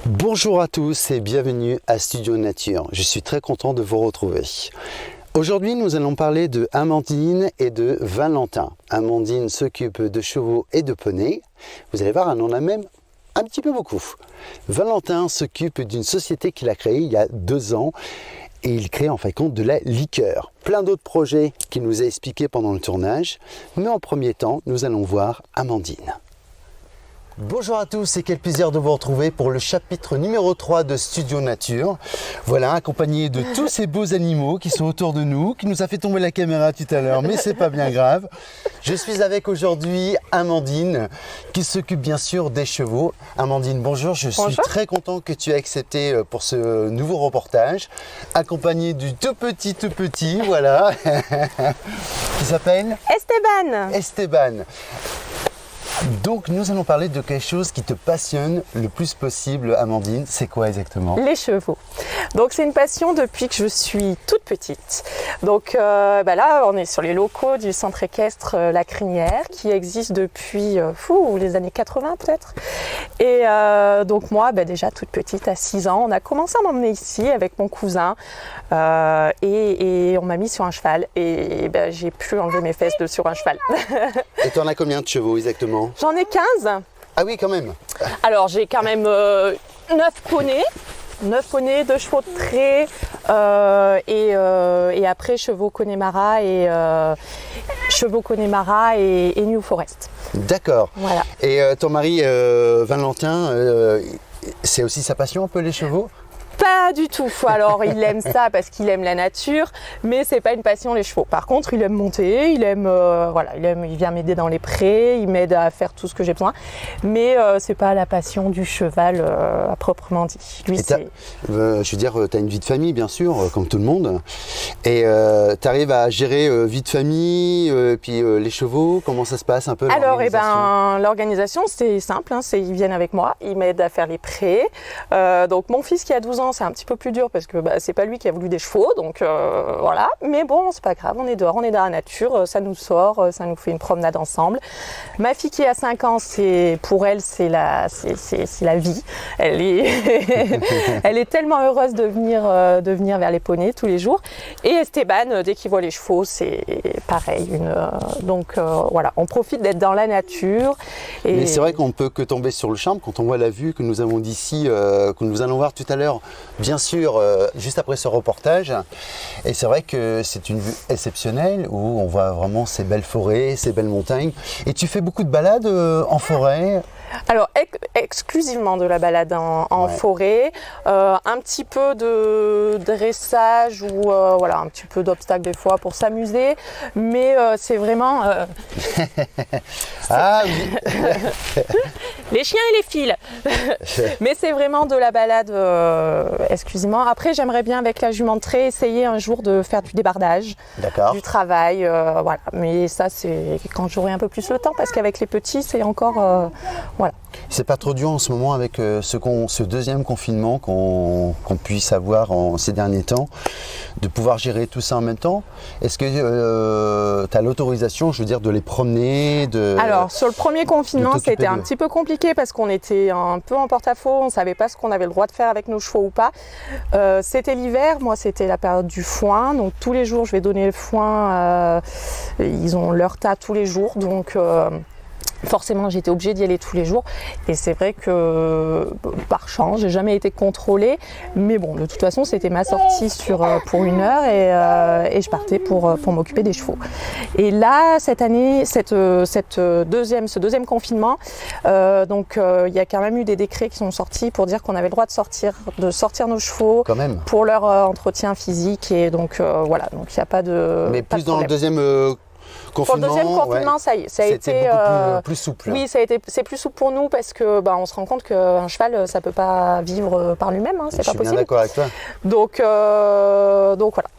Bonjour à tous et bienvenue à Studio Nature. Je suis très content de vous retrouver. Aujourd'hui, nous allons parler de Amandine et de Valentin. Amandine s'occupe de chevaux et de poneys. Vous allez voir, elle en a même un petit peu beaucoup. Valentin s'occupe d'une société qu'il a créée il y a 2 ans et il crée en fin de compte de la liqueur. Plein d'autres projets qu'il nous a expliqués pendant le tournage. Mais en premier temps, nous allons voir Amandine. Bonjour à tous et quel plaisir de vous retrouver pour le chapitre numéro 3 de Studio Nature. Voilà, accompagné de tous ces beaux animaux qui sont autour de nous, qui nous a fait tomber la caméra tout à l'heure, mais c'est pas bien grave. Je suis avec aujourd'hui Amandine, qui s'occupe bien sûr des chevaux. Amandine, bonjour, je suis très content que tu aies accepté pour ce nouveau reportage, accompagné du tout petit, voilà, qui s'appelle Esteban. Donc nous allons parler de quelque chose qui te passionne le plus possible, Amandine. C'est quoi exactement? Les chevaux. Donc c'est une passion depuis que je suis toute petite. Donc là on est sur les locaux du centre équestre La Crinière qui existe depuis les années 80 peut-être. Et donc moi déjà toute petite à 6 ans, on a commencé à m'emmener ici avec mon cousin et on m'a mis sur un cheval et j'ai pu enlever mes fesses sur un cheval. Et tu en as combien de chevaux exactement? J'en ai 15. Ah oui, quand même. Alors j'ai quand même 9 poneys. 9 poneys, 2 chevaux de trait et après chevaux Connemara et New Forest. D'accord. Voilà. Et ton mari Valentin, c'est aussi sa passion un peu les chevaux? Pas du tout. Alors il aime ça parce qu'il aime la nature, mais c'est pas une passion les chevaux. Par contre, il aime monter, il vient m'aider dans les prés, il m'aide à faire tout ce que j'ai besoin, mais c'est pas la passion du cheval à proprement dit. Lui, je veux dire, tu as une vie de famille bien sûr, comme tout le monde, et tu arrives à gérer vie de famille, puis les chevaux, comment ça se passe un peu? Alors l'organisation c'est simple, ils viennent avec moi, ils m'aident à faire les prés. Donc mon fils qui a 12 ans, c'est un petit peu plus dur parce que c'est pas lui qui a voulu des chevaux, donc voilà. Mais bon, c'est pas grave, on est dehors, on est dans la nature, ça nous sort, ça nous fait une promenade ensemble. Ma fille qui a 5 ans, pour elle, c'est la vie. Elle est tellement heureuse de venir vers les poneys tous les jours. Et Esteban, dès qu'il voit les chevaux, c'est pareil. Donc voilà, on profite d'être dans la nature. Mais c'est vrai qu'on ne peut que tomber sur le charme quand on voit la vue que nous avons d'ici, que nous allons voir tout à l'heure. Bien sûr, juste après ce reportage, et c'est vrai que c'est une vue exceptionnelle où on voit vraiment ces belles forêts, ces belles montagnes. Et tu fais beaucoup de balades en forêt? Alors exclusivement de la balade en forêt, un petit peu de dressage ou un petit peu d'obstacles des fois pour s'amuser, mais c'est vraiment ah oui. les chiens et les fils. Mais c'est vraiment de la balade exclusivement. Après j'aimerais bien avec la jument de trait essayer un jour de faire du débardage, du travail, voilà. Mais ça c'est quand j'aurai un peu plus le temps parce qu'avec les petits c'est encore voilà. C'est pas trop dur en ce moment avec ce deuxième confinement qu'on puisse avoir ces derniers temps, de pouvoir gérer tout ça en même temps. Est-ce que tu as l'autorisation, je veux dire, de les promener Alors, sur le premier confinement, c'était un petit peu compliqué parce qu'on était un peu en porte-à-faux, on ne savait pas ce qu'on avait le droit de faire avec nos chevaux ou pas. C'était l'hiver, moi c'était la période du foin, donc tous les jours je vais donner le foin, ils ont leur tas tous les jours, donc forcément j'étais obligée d'y aller tous les jours et c'est vrai que par chance j'ai jamais été contrôlée, mais bon de toute façon c'était ma sortie pour 1 heure et je partais pour m'occuper des chevaux. Et là cette année, ce deuxième confinement, il y a quand même eu des décrets qui sont sortis pour dire qu'on avait le droit de sortir nos chevaux quand même pour leur entretien physique, et donc voilà, donc il n'y a pas de. Mais plus dans le deuxième pour le deuxième confinement, ça y est, ça a été plus souple. Oui, c'est plus souple pour nous parce que on se rend compte qu'un cheval, ça peut pas vivre par lui-même, c'est pas possible. Je suis bien d'accord avec toi. Donc voilà.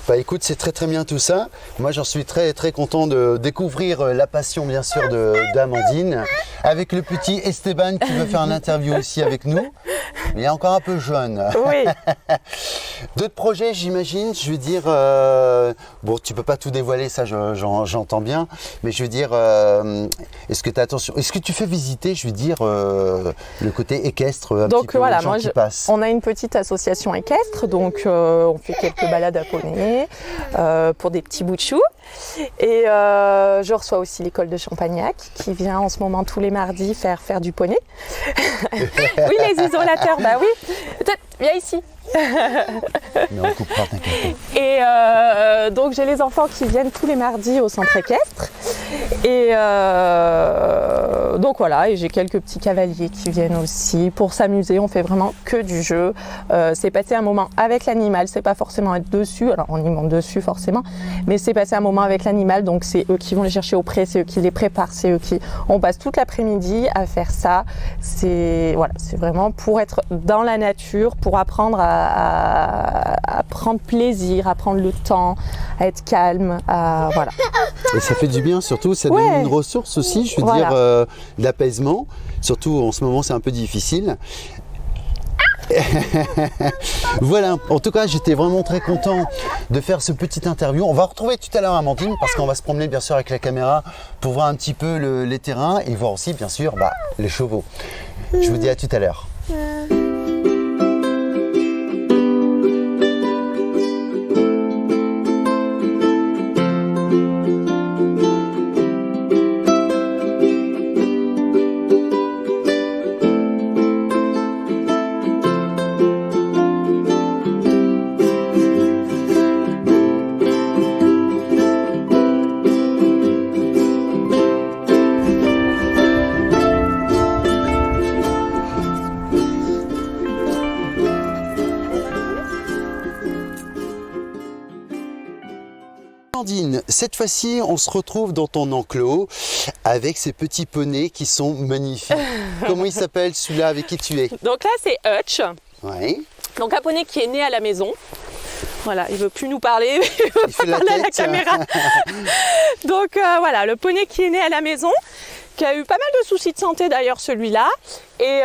Bah écoute, c'est très très bien tout ça. Moi j'en suis très très content de découvrir la passion bien sûr d'Amandine, avec le petit Esteban qui veut faire une interview aussi avec nous. Il est encore un peu jeune. Oui. D'autres projets, j'imagine, je veux dire, bon, tu peux pas tout dévoiler, ça j'entends bien, mais je veux dire, est-ce que tu as attention, est-ce que tu fais visiter, je veux dire, le côté équestre un Donc petit peu voilà, aux gens qui passent. on a une petite association équestre, donc on fait quelques balades à poney pour des petits bouts de chou. Et je reçois aussi l'école de Champagnac qui vient en ce moment tous les mardis faire du poney. Oui, les isolateurs, bah oui. Viens ici. Mais on coupera, t'inquiète pas. Et donc j'ai les enfants qui viennent tous les mardis au centre équestre. Et donc voilà, et j'ai quelques petits cavaliers qui viennent aussi pour s'amuser. On fait vraiment que du jeu. C'est passer un moment avec l'animal, c'est pas forcément être dessus. Alors on y monte dessus forcément, mais c'est passer un moment avec l'animal. Donc c'est eux qui vont les chercher au pré, c'est eux qui les préparent, c'est eux qui. On passe toute l'après-midi à faire ça. C'est voilà, c'est vraiment pour être dans la nature, pour apprendre à prendre plaisir, à prendre le temps, à être calme, voilà. Et ça fait du bien, surtout, ça Ouais. donne une ressource aussi, je veux Voilà. dire, d'apaisement. Surtout en ce moment, c'est un peu difficile. Voilà, en tout cas, j'étais vraiment très content de faire ce petit interview. On va retrouver tout à l'heure Amandine parce qu'on va se promener bien sûr avec la caméra pour voir un petit peu les terrains et voir aussi bien sûr les chevaux. Je vous dis à tout à l'heure. Amandine, cette fois-ci, on se retrouve dans ton enclos avec ces petits poneys qui sont magnifiques. Comment il s'appelle celui-là avec qui tu es? Donc là c'est Hutch, Oui. donc un poney qui est né à la maison. Voilà, il veut plus nous parler, il veut Il fait la parler à la tête. caméra. Donc voilà, le poney qui est né à la maison, qui a eu pas mal de soucis de santé d'ailleurs celui-là, et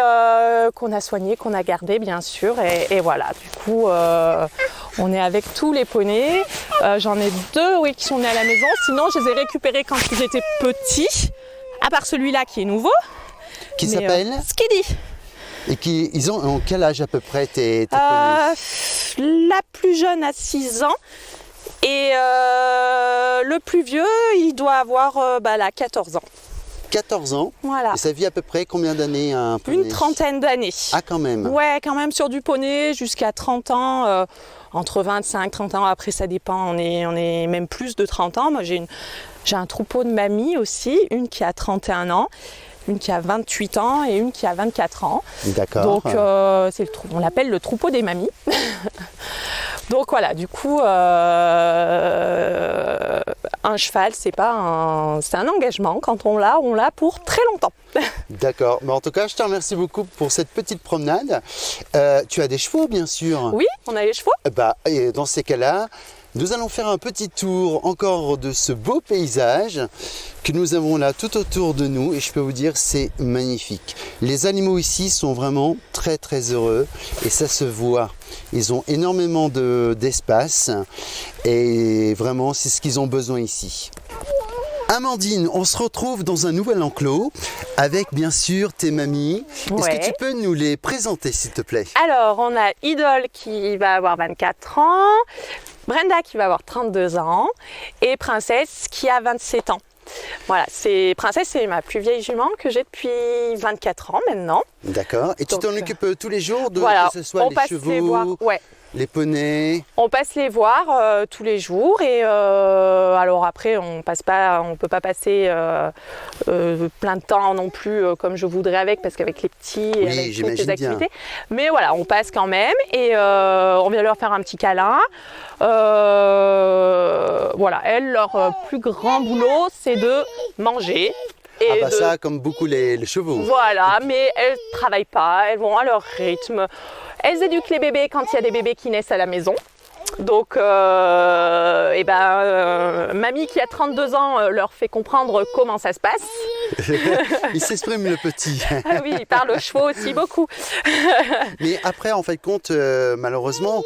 qu'on a soigné, qu'on a gardé bien sûr, et voilà, du coup on est avec tous les poneys. J'en ai deux oui, qui sont nés à la maison, sinon je les ai récupérés quand ils étaient petits, à part celui-là qui est nouveau. Qui Mais, s'appelle Skiddy. Et ils ont quel âge à peu près tes poneys? La plus jeune a 6 ans et le plus vieux il doit avoir 14 ans. 14 ans. Voilà. Et ça vit à peu près combien d'années un poney? Une trentaine d'années. Ah, quand même. Ouais, quand même sur du poney jusqu'à 30 ans, entre 25 30 ans. Après ça dépend, on est même plus de 30 ans. Moi j'ai un troupeau de mamies aussi, une qui a 31 ans. Une qui a 28 ans et une qui a 24 ans. D'accord. Donc on l'appelle le troupeau des mamies. Donc voilà, du coup, un cheval, c'est un engagement. Quand on l'a pour très longtemps. D'accord. Mais en tout cas, je te remercie beaucoup pour cette petite promenade. Tu as des chevaux, bien sûr. Oui, on a les chevaux. Et dans ces cas-là, nous allons faire un petit tour encore de ce beau paysage que nous avons là tout autour de nous et je peux vous dire c'est magnifique. Les animaux ici sont vraiment très très heureux et ça se voit. Ils ont énormément d'espace et vraiment c'est ce qu'ils ont besoin ici. Amandine, on se retrouve dans un nouvel enclos avec bien sûr tes mamies. Est-ce Ouais. que tu peux nous les présenter s'il te plaît? Alors, on a Idol qui va avoir 24 ans, Brenda qui va avoir 32 ans et Princesse qui a 27 ans. Voilà, Princesse, c'est ma plus vieille jument que j'ai depuis 24 ans maintenant. D'accord. Et tu Donc, t'en occupes tous les jours Voilà, que ce soit on les passe chevaux, les voir. Ouais. les poneys? On passe les voir tous les jours et alors après on peut pas passer plein de temps non plus comme je voudrais avec parce qu'avec les petits et Oui, avec toutes j'imagine les bien. activités. Mais voilà, on passe quand même et on vient leur faire un petit câlin. Voilà, elles, leur plus grand boulot c'est de manger. Et Ah bah ça, comme beaucoup les chevaux. Voilà, mais elles ne travaillent pas, elles vont à leur rythme. Elles éduquent les bébés quand il y a des bébés qui naissent à la maison. Donc, mamie qui a 32 ans leur fait comprendre comment ça se passe. Il s'exprime le petit. Ah oui, il parle aux chevaux aussi beaucoup. Mais après, en fait, compte, malheureusement,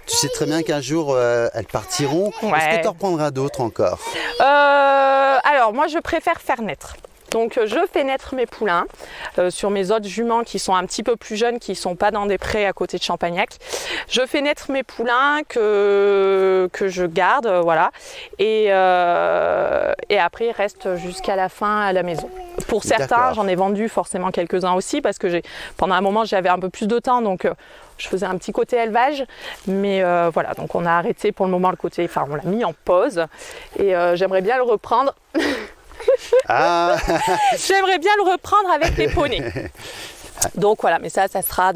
tu sais très bien qu'un jour, elles partiront. Ouais. Est-ce que tu en reprendras d'autres encore? Alors, moi, je préfère faire naître. Donc, je fais naître mes poulains sur mes autres juments qui sont un petit peu plus jeunes, qui ne sont pas dans des prés à côté de Champagnac. Je fais naître mes poulains que je garde, voilà. Et après, ils restent jusqu'à la fin à la maison. Pour certains, j'en ai vendu forcément quelques-uns aussi parce que pendant un moment, j'avais un peu plus de temps. Donc, je faisais un petit côté élevage. Mais voilà, donc on a arrêté pour le moment le côté... Enfin, on l'a mis en pause. Et j'aimerais bien le reprendre... Ah. J'aimerais bien le reprendre avec les poneys. Donc voilà, mais ça sera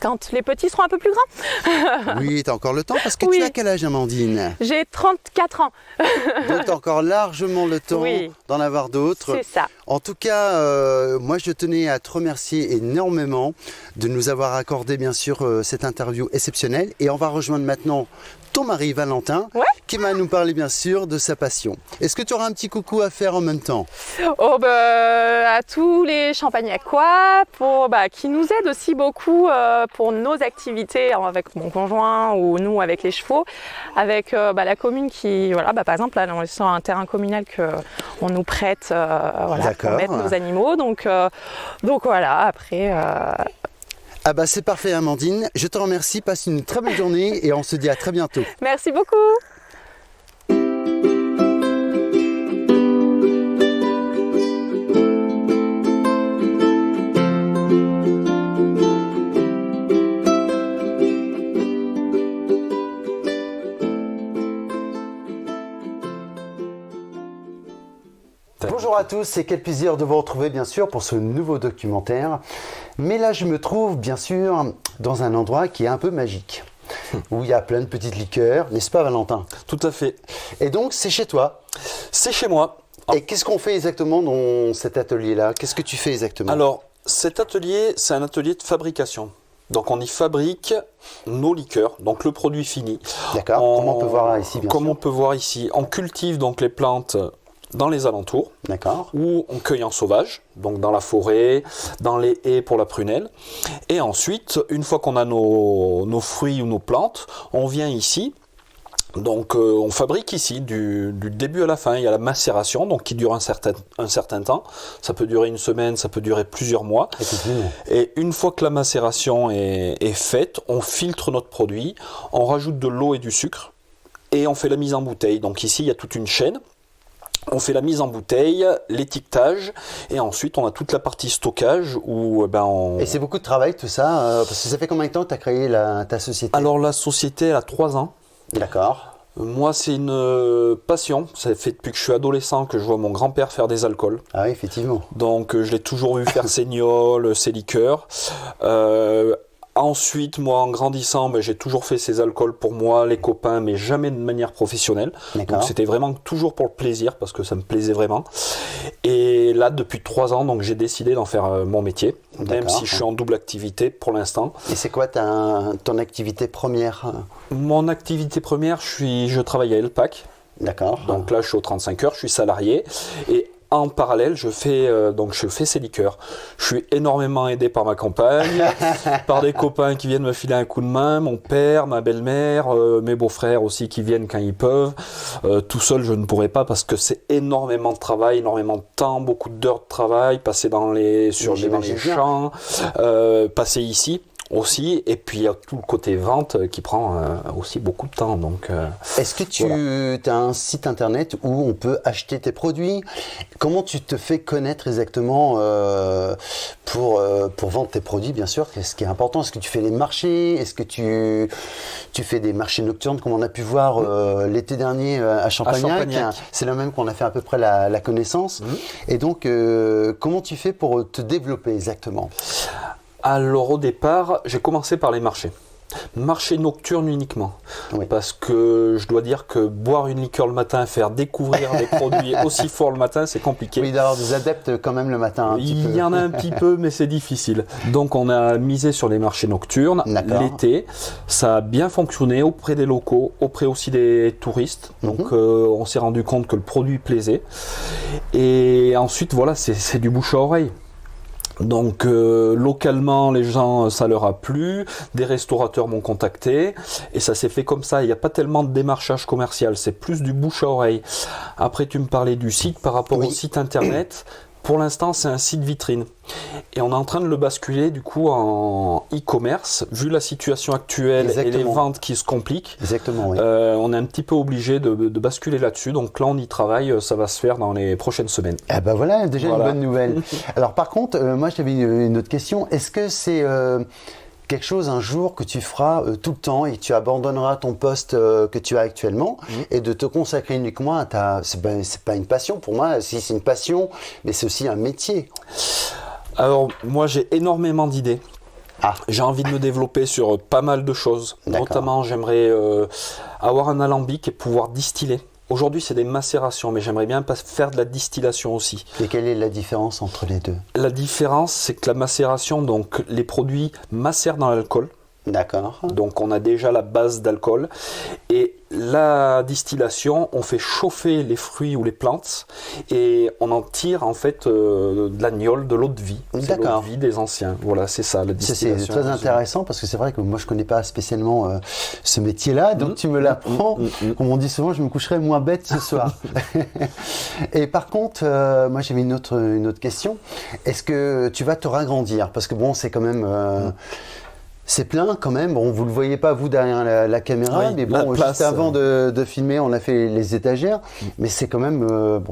quand les petits seront un peu plus grands. Oui, tu as encore le temps parce que oui. Tu as quel âge, Amandine? J'ai 34 ans. Donc tu as encore largement le temps d'en avoir d'autres. C'est ça. En tout cas, moi je tenais à te remercier énormément de nous avoir accordé bien sûr cette interview exceptionnelle. Et on va rejoindre maintenant ton mari Valentin qui va nous parler bien sûr de sa passion. Est-ce que tu auras un petit coucou à faire en même temps? À tous les Champagnacois qui nous aident aussi beaucoup pour nos activités avec mon conjoint ou nous avec les chevaux, avec la commune qui, par exemple là on est sur un terrain communal qu'on nous prête pour mettre nos animaux. Donc voilà, après... Ah bah c'est parfait Amandine, je te remercie, passe une très belle journée et on se dit à très bientôt. Merci beaucoup. Bonjour à tous et quel plaisir de vous retrouver bien sûr pour ce nouveau documentaire. Mais là je me trouve bien sûr dans un endroit qui est un peu magique, où il y a plein de petites liqueurs, n'est-ce pas Valentin? Tout à fait. Et donc c'est chez toi? C'est chez moi. Et qu'est-ce qu'on fait exactement dans cet atelier-là? Qu'est-ce que tu fais exactement? Alors cet atelier, c'est un atelier de fabrication. Donc on y fabrique nos liqueurs, donc le produit fini. D'accord, comme on peut voir ici bien sûr. Comme on peut voir ici, on cultive donc les plantes dans les alentours, où on cueille en sauvage, donc dans la forêt, dans les haies pour la prunelle. Et ensuite, une fois qu'on a nos fruits ou nos plantes, on vient ici. Donc on fabrique ici du début à la fin. Il y a la macération donc qui dure un certain temps. Ça peut durer une semaine, ça peut durer plusieurs mois. Et une fois que la macération est faite, on filtre notre produit, on rajoute de l'eau et du sucre et on fait la mise en bouteille. Donc ici il y a toute une chaîne. On fait la mise en bouteille, l'étiquetage et ensuite on a toute la partie stockage où Et c'est beaucoup de travail tout ça, parce que ça fait combien de temps que tu as créé ta société? Alors la société elle a 3 ans. D'accord. Moi c'est une passion, ça fait depuis que je suis adolescent que je vois mon grand-père faire des alcools. Ah oui, effectivement. Donc je l'ai toujours vu faire ses gnôles, ses liqueurs. Ensuite, moi, en grandissant, j'ai toujours fait ces alcools pour moi, les copains, mais jamais de manière professionnelle. Donc, c'était vraiment toujours pour le plaisir, parce que ça me plaisait vraiment. Et là, depuis 3 ans, donc, j'ai décidé d'en faire mon métier, même si je suis en double activité pour l'instant. Et c'est quoi ton activité première? Mon activité première, je travaille à Elpac. D'accord. Donc là, je suis aux 35 heures, je suis salarié. Et en parallèle, je fais ces liqueurs. Je suis énormément aidé par ma compagne, par des copains qui viennent me filer un coup de main, mon père, ma belle-mère, mes beaux-frères aussi qui viennent quand ils peuvent. Tout seul, je ne pourrais pas parce que c'est énormément de travail, énormément de temps, beaucoup d'heures de travail, passer dans les champs, passer ici aussi, et puis il y a tout le côté vente qui prend aussi beaucoup de temps. Donc, est-ce que tu as un site internet où on peut acheter tes produits? Comment tu te fais connaître exactement pour vendre tes produits, bien sûr? Ce qui est important, est-ce que tu fais les marchés? Est-ce que tu fais des marchés nocturnes comme on a pu voir l'été dernier à Champagnac? C'est là même qu'on a fait à peu près la connaissance. Et donc, comment tu fais pour te développer exactement? Alors au départ, j'ai commencé par les marchés. Marché nocturne uniquement. Oui. Parce que je dois dire que boire une liqueur le matin, faire découvrir des produits aussi forts le matin, c'est compliqué. Oui, d'avoir des adeptes quand même le matin. Il y en a un petit peu, mais c'est difficile. Donc on a misé sur les marchés nocturnes l'été. Ça a bien fonctionné auprès des locaux, auprès aussi des touristes. Donc on s'est rendu compte que le produit plaisait. Et ensuite, voilà, c'est du bouche à oreille. Donc localement les gens ça leur a plu, des restaurateurs m'ont contacté et ça s'est fait comme ça, il n'y a pas tellement de démarchage commercial, c'est plus du bouche à oreille. Après tu me parlais du site par rapport au site internet. Pour l'instant, c'est un site vitrine. Et on est en train de le basculer du coup en e-commerce. Vu la situation actuelle et les ventes qui se compliquent, on est un petit peu obligé de basculer là-dessus. Donc là, on y travaille. Ça va se faire dans les prochaines semaines. Ah bah voilà, déjà une bonne nouvelle. Alors par contre, moi j'avais une autre question. Est-ce que c'est quelque chose un jour que tu feras tout le temps et que tu abandonneras ton poste que tu as actuellement et de te consacrer uniquement à ta... C'est pas une passion pour moi, si c'est une passion, mais c'est aussi un métier. Alors moi j'ai énormément d'idées. J'ai envie de me développer sur pas mal de choses. Notamment j'aimerais avoir un alambic et pouvoir distiller. Aujourd'hui, c'est des macérations, mais j'aimerais bien faire de la distillation aussi. Et quelle est la différence entre les deux? La différence, c'est que la macération, donc les produits macèrent dans l'alcool. D'accord. Donc on a déjà la base d'alcool. Et la distillation, on fait chauffer les fruits ou les plantes et on en tire en fait de l'agnole, de l'eau de vie. C'est l'eau de vie des anciens. Voilà, c'est ça la distillation. C'est très intéressant parce que c'est vrai que moi je connais pas spécialement ce métier-là, donc tu me l'apprends. Comme on dit souvent, je me coucherai moins bête ce soir. Et par contre, moi j'avais une autre question. Est-ce que tu vas te ragrandir? Parce que bon, c'est quand même... C'est plein quand même, bon vous ne le voyez pas vous derrière la caméra, mais bon juste avant de filmer on a fait les étagères, mais c'est quand même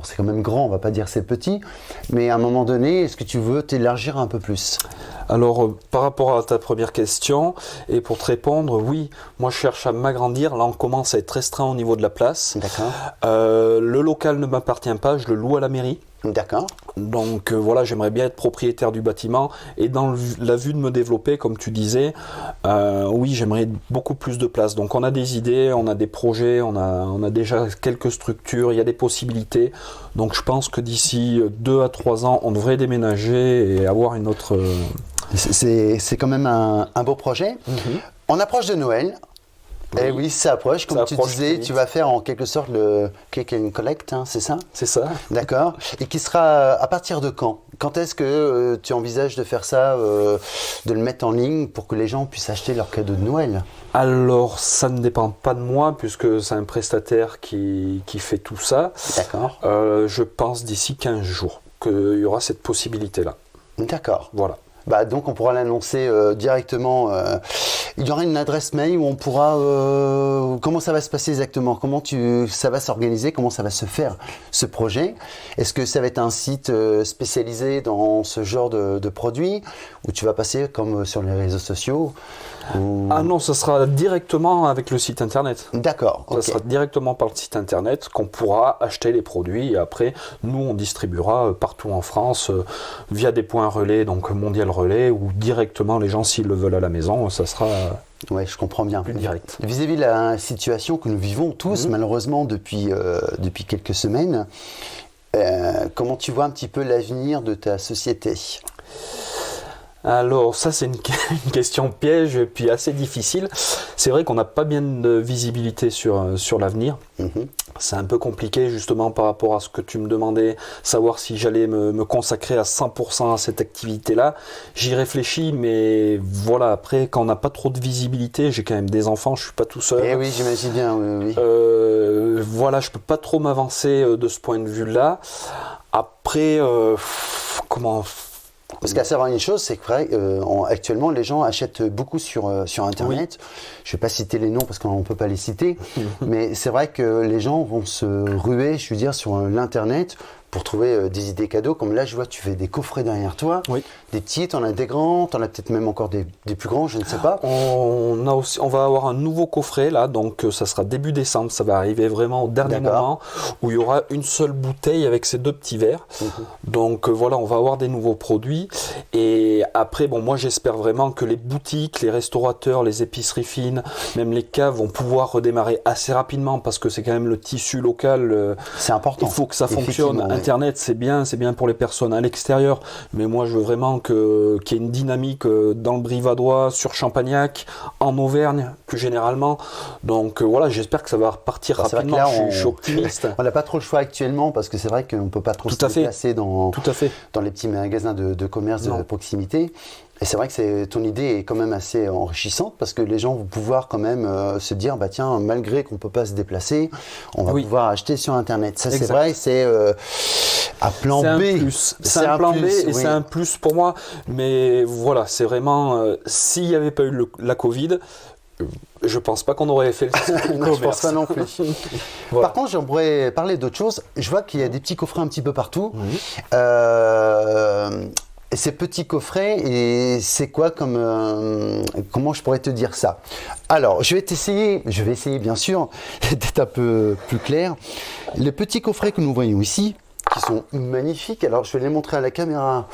c'est quand même grand, on va pas dire c'est petit, mais à un moment donné est-ce que tu veux t'élargir un peu plus? Alors par rapport à ta première question, et pour te répondre, oui, moi je cherche à m'agrandir, là on commence à être restreint au niveau de la place. D'accord. Le local ne m'appartient pas, je le loue à la mairie. D'accord. Donc voilà, j'aimerais bien être propriétaire du bâtiment et dans la vue de me développer, comme tu disais, oui, j'aimerais beaucoup plus de place. Donc on a des idées, on a des projets, on a déjà quelques structures, il y a des possibilités. Donc je pense que d'ici 2 à 3 ans, on devrait déménager et avoir une autre... C'est quand même un beau projet. On approche de Noël. Oui. Eh oui, ça approche. Comme tu disais, tu vas faire en quelque sorte le click and collect, hein, c'est ça? C'est ça. D'accord. Et qui sera à partir de quand? Quand est-ce que tu envisages de faire ça, de le mettre en ligne pour que les gens puissent acheter leur cadeau de Noël? Alors, ça ne dépend pas de moi puisque c'est un prestataire qui fait tout ça. D'accord. Je pense d'ici 15 jours qu'il y aura cette possibilité-là. D'accord. Voilà. Bah, donc on pourra l'annoncer directement. Il y aura une adresse mail où on pourra... comment ça va se passer exactement? Comment ça va s'organiser? Comment ça va se faire ce projet? Est-ce que ça va être un site spécialisé dans ce genre de produits où tu vas passer comme sur les réseaux sociaux Ah non, ça sera directement avec le site internet. D'accord. Ça sera directement par le site internet qu'on pourra acheter les produits et après nous on distribuera partout en France via des points relais, donc Mondial Relais, ou directement les gens s'ils le veulent à la maison, ça sera ouais, je comprends bien. plus direct. Vis-à-vis de la situation que nous vivons tous malheureusement depuis quelques semaines, comment tu vois un petit peu l'avenir de ta société? Alors ça c'est une question piège et puis assez difficile. C'est vrai qu'on n'a pas bien de visibilité sur l'avenir. C'est un peu compliqué justement par rapport à ce que tu me demandais, savoir si j'allais me consacrer à 100% à cette activité-là. J'y réfléchis, mais voilà, après quand on n'a pas trop de visibilité, j'ai quand même des enfants, je suis pas tout seul. Eh oui, j'imagine bien, oui. Voilà, je peux pas trop m'avancer de ce point de vue-là. Après, comment... Parce qu'à savoir une chose, c'est que actuellement les gens achètent beaucoup sur Internet. Oui. Je ne vais pas citer les noms parce qu'on ne peut pas les citer, mais c'est vrai que les gens vont se ruer, je veux dire, sur l'Internet pour trouver des idées cadeaux. Comme là, je vois, tu fais des coffrets derrière toi. Oui. Des petits, t'en as des grands, t'en as peut-être même encore des plus grands, je ne sais pas. On va avoir un nouveau coffret là, donc ça sera début décembre, ça va arriver vraiment au dernier moment, où il y aura une seule bouteille avec ces 2 petits verres. Donc voilà, on va avoir des nouveaux produits. Et après, bon, moi j'espère vraiment que les boutiques, les restaurateurs, les épiceries fines, même les caves vont pouvoir redémarrer assez rapidement, parce que c'est quand même le tissu local. C'est important. Il faut que ça fonctionne. Internet, c'est bien pour les personnes à l'extérieur, mais moi je veux vraiment qu'il y ait une dynamique dans le Brivadois, sur Champagnac, en Auvergne plus généralement. Donc voilà, j'espère que ça va repartir rapidement. Là, je suis optimiste. On n'a pas trop le choix actuellement, parce que c'est vrai qu'on ne peut pas trop se déplacer dans les petits magasins de commerce de proximité. Et c'est vrai que ton idée est quand même assez enrichissante, parce que les gens vont pouvoir quand même se dire, bah tiens, malgré qu'on ne peut pas se déplacer, on va pouvoir acheter sur Internet. Ça, c'est vrai, c'est un plan B. C'est un plan B et c'est un plus pour moi. Mais voilà, c'est vraiment, s'il n'y avait pas eu la Covid, je pense pas qu'on aurait fait le non, je pense pas non plus. Voilà. Par contre, j'aimerais parler d'autre chose. Je vois qu'il y a des petits coffrets un petit peu partout. Ces petits coffrets, et c'est quoi comme comment je pourrais te dire ça? Alors, je vais essayer bien sûr d'être un peu plus clair. Les petits coffrets que nous voyons ici, qui sont magnifiques. Alors, je vais les montrer à la caméra.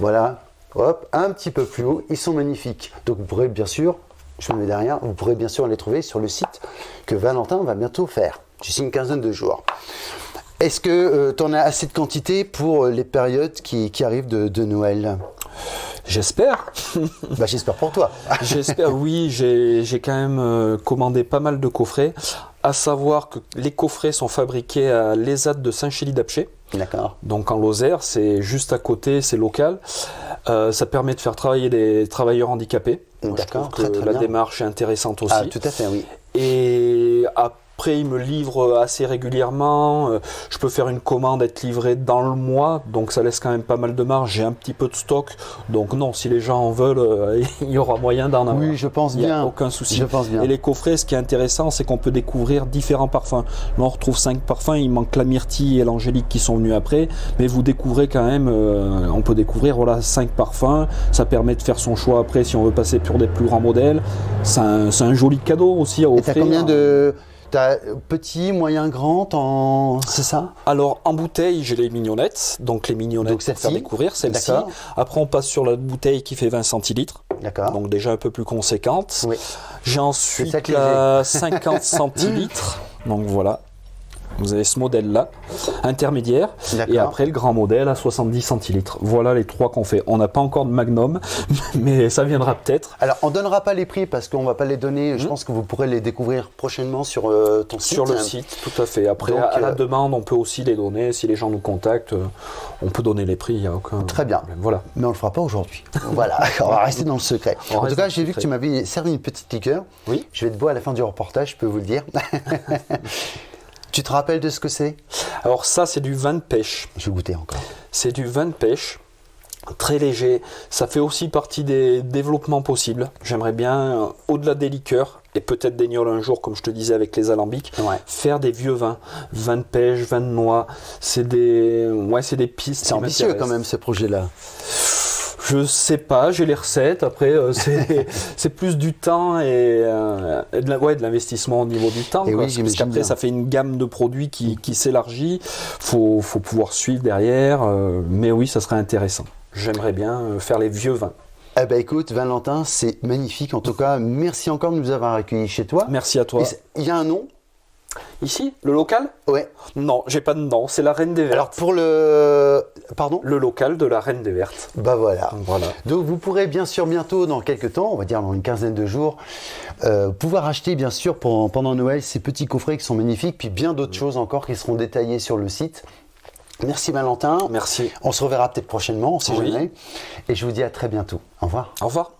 Voilà, hop, un petit peu plus haut. Ils sont magnifiques. Donc, vous pourrez bien sûr, je me mets derrière, vous pourrez bien sûr les trouver sur le site que Valentin va bientôt faire. D'ici une quinzaine de jours. Est-ce que tu en as assez de quantité pour les périodes qui arrivent de Noël? J'espère. Bah, j'espère pour toi. J'espère, oui. J'ai quand même commandé pas mal de coffrets. À savoir que les coffrets sont fabriqués à l'ESAT de Saint-Chély-d'Apcher. D'accord. Donc en Lozère, c'est juste à côté, c'est local. Ça permet de faire travailler des travailleurs handicapés. D'accord, très bien. La démarche est intéressante aussi. Ah, tout à fait, oui. Et après, ils me livrent assez régulièrement. Je peux faire une commande, être livré dans le mois, donc ça laisse quand même pas mal de marge. J'ai un petit peu de stock, donc non, si les gens en veulent, il y aura moyen d'en avoir. Oui, je pense bien. Il n'y a aucun souci. Je pense bien. Et les coffrets, ce qui est intéressant, c'est qu'on peut découvrir différents parfums. Là, on retrouve 5 parfums. Il manque la myrtille et l'angélique qui sont venus après, mais vous découvrez quand même. On peut découvrir 5 parfums. Ça permet de faire son choix après si on veut passer pour des plus grands modèles. C'est un joli cadeau aussi à offrir. Et t'as combien de T'as petit, moyen, grand, c'est ça? Alors en bouteille, j'ai les mignonnettes, donc les mignonnettes pour faire découvrir celle-ci. Après on passe sur la bouteille qui fait 20 centilitres, donc déjà un peu plus conséquente. Oui. J'ai ensuite la 50 centilitres, donc voilà. Vous avez ce modèle-là, intermédiaire, et après le grand modèle à 70 centilitres. Voilà les 3 qu'on fait. On n'a pas encore de Magnum, mais ça viendra peut-être. Alors, on ne donnera pas les prix parce qu'on ne va pas les donner. Je pense que vous pourrez les découvrir prochainement sur ton site. Sur le site, tout à fait. Après, donc, à la demande, on peut aussi les donner. Si les gens nous contactent, on peut donner les prix. Il n'y a aucun Très bien. problème. Voilà. Mais on ne le fera pas aujourd'hui. Voilà, on va rester dans le secret. En tout cas, j'ai vu que tu m'avais servi une petite liqueur. Oui. Je vais te boire à la fin du reportage, je peux vous le dire. Tu te rappelles de ce que c'est? Alors ça, c'est du vin de pêche. Je vais goûter encore. C'est du vin de pêche, très léger. Ça fait aussi partie des développements possibles. J'aimerais bien, au-delà des liqueurs, et peut-être des gnôles un jour, comme je te disais avec les alambics, faire des vieux vins. Vin de pêche, vin de noix, c'est des pistes. C'est ambitieux quand même, ce projet-là. Je sais pas, j'ai les recettes. Après, c'est plus du temps et de l'investissement au niveau du temps. Quoi, parce qu'après, ça fait une gamme de produits qui s'élargit. Faut pouvoir suivre derrière. Mais oui, ça serait intéressant. J'aimerais bien faire les vieux vins. Eh ben écoute, Valentin, c'est magnifique. En tout cas, merci encore de nous avoir accueillis chez toi. Merci à toi. Il y a un nom? Ici, le local? Ouais. Non, j'ai pas de nom, c'est la Reine des Vertes. Alors pour le... Pardon? Le local de la Reine des Vertes. Bah voilà. Voilà. Donc vous pourrez bien sûr bientôt, dans quelques temps, on va dire dans une quinzaine de jours, pouvoir acheter bien sûr pendant Noël ces petits coffrets qui sont magnifiques, puis bien d'autres choses encore qui seront détaillées sur le site. Merci Valentin. Merci. On se reverra peut-être prochainement, on ne sait jamais. Et je vous dis à très bientôt. Au revoir. Au revoir.